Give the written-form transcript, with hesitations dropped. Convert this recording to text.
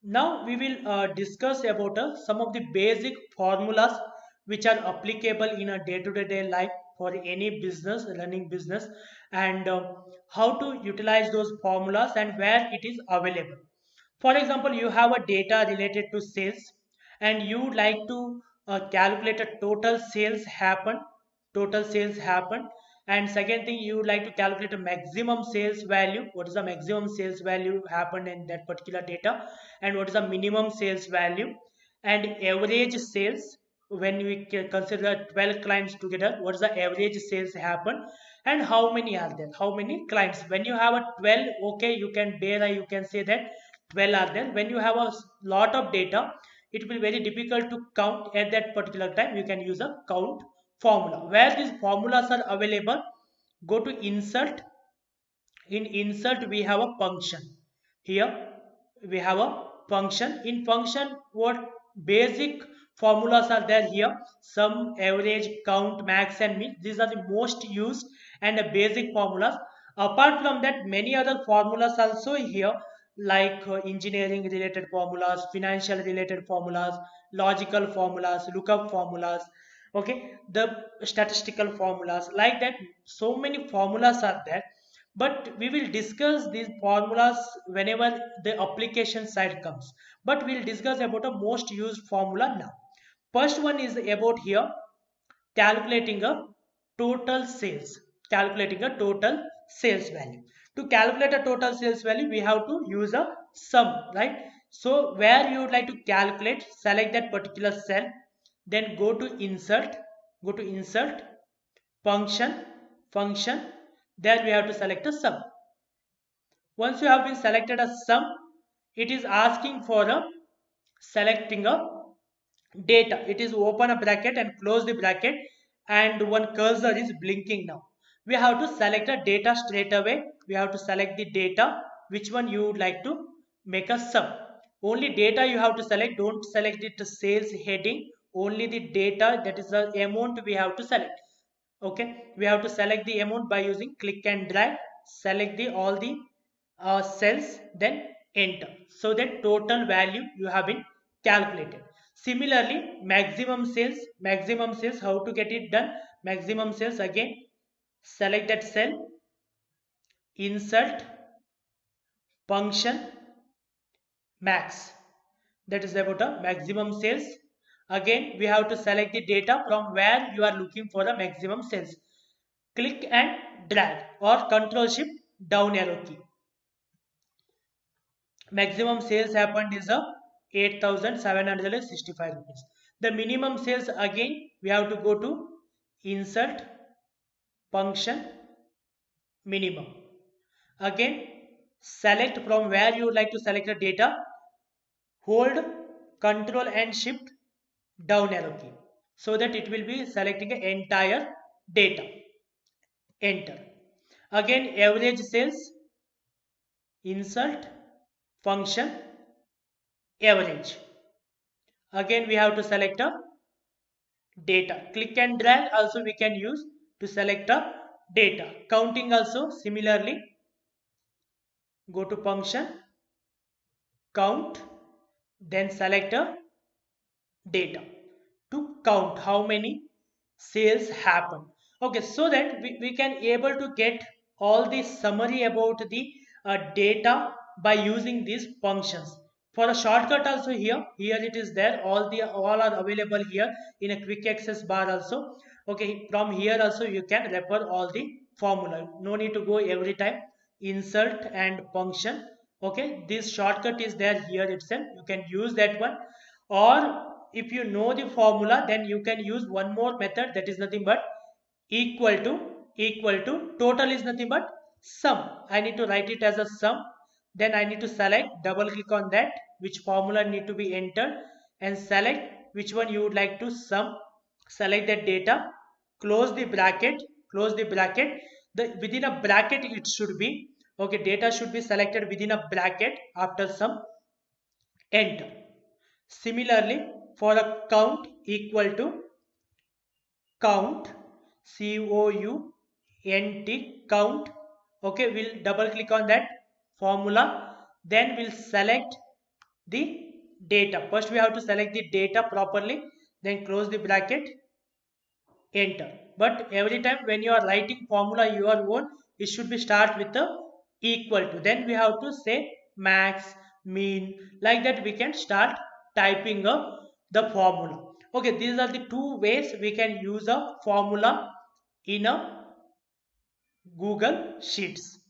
Now we will discuss about some of the basic formulas which are applicable in a day-to-day life for any business, running business, and how to utilize those formulas and where it is available. For example, you have a data related to sales and you would like to calculate a total sales happen. And second thing, you would like to calculate a maximum sales value. What is the maximum sales value happened in that particular data, and what is the minimum sales value, and average sales. When we consider 12 clients together, what is the average sales happen, and how many are there? How many clients? When you have a 12, okay, you can bear, you can say that 12 are there. When you have a lot of data, it will be very difficult to count at that particular time. You can use a count formula. Where these formulas are available, go to insert. In insert we have a function. Here we have a function. In function, what basic formulas are there here? Sum, average, count, max and min. These are the most used and the basic formulas. Apart from that, many other formulas also here, like engineering related formulas, financial related formulas, logical formulas, lookup formulas, okay, the statistical formulas, like that. So many formulas are there, but we will discuss these formulas whenever the application side comes. But we'll discuss about a most used formula now. First one is about here, calculating a total sales. Calculating a total sales value. To calculate a total sales value, we have to use a sum, right? So where you would like to calculate, select that particular cell, then go to insert, function, there we have to select a sum. Once you have been selected a sum, it is asking for a selecting a data. It is open a bracket and close the bracket, and one cursor is blinking now. We have to select a data straight away. We have to select the data, which one you would like to make a sum. Only data you have to select. Don't select it sales heading. Only the data, that is the amount we have to select. Okay, we have to select the amount by using click and drag. Select the all the cells, then enter, so that total value you have been calculated. Similarly, maximum sales, how to get it done? Maximum sales, again, select that cell, insert, function, max. That is about a maximum sales. Again, we have to select the data from where you are looking for the maximum sales. Click and drag or control shift down arrow key. Maximum sales happened is a 8,765 rupees. The minimum sales, again we have to go to insert, function, minimum. Again, select from where you would like to select the data. Hold control and shift down arrow key, so that it will be selecting the entire data. Enter. Again, average sales, insert, function, average. Again, we have to select a data. Click and drag also we can use to select a data. Counting also similarly. Go to function, count, then select a data to count how many sales happen. Okay, so that we can able to get all the summary about the data by using these functions. For a shortcut also, here it is there, all are available here in a quick access bar also. Okay, from here also you can refer all the formula. No need to go every time. Insert and function. Okay, this shortcut is there here itself. You can use that one. Or if you know the formula, then you can use one more method, that is nothing but equal to total is nothing but sum. I need to write it as a sum. Then I need to select, double click on that, which formula need to be entered, and select which one you would like to sum. Select that data, close the bracket, the within a bracket it should be. Okay, data should be selected within a bracket. After sum, enter. Similarly, for a count, equal to count, count, count. Okay, we'll double click on that formula. Then we'll select the data. First we have to select the data properly, then close the bracket, enter. But every time when you are writing formula your own, it should be start with the equal to, then we have to say max, mean, like that we can start typing up the formula. Okay, these are the two ways we can use a formula in a Google Sheets.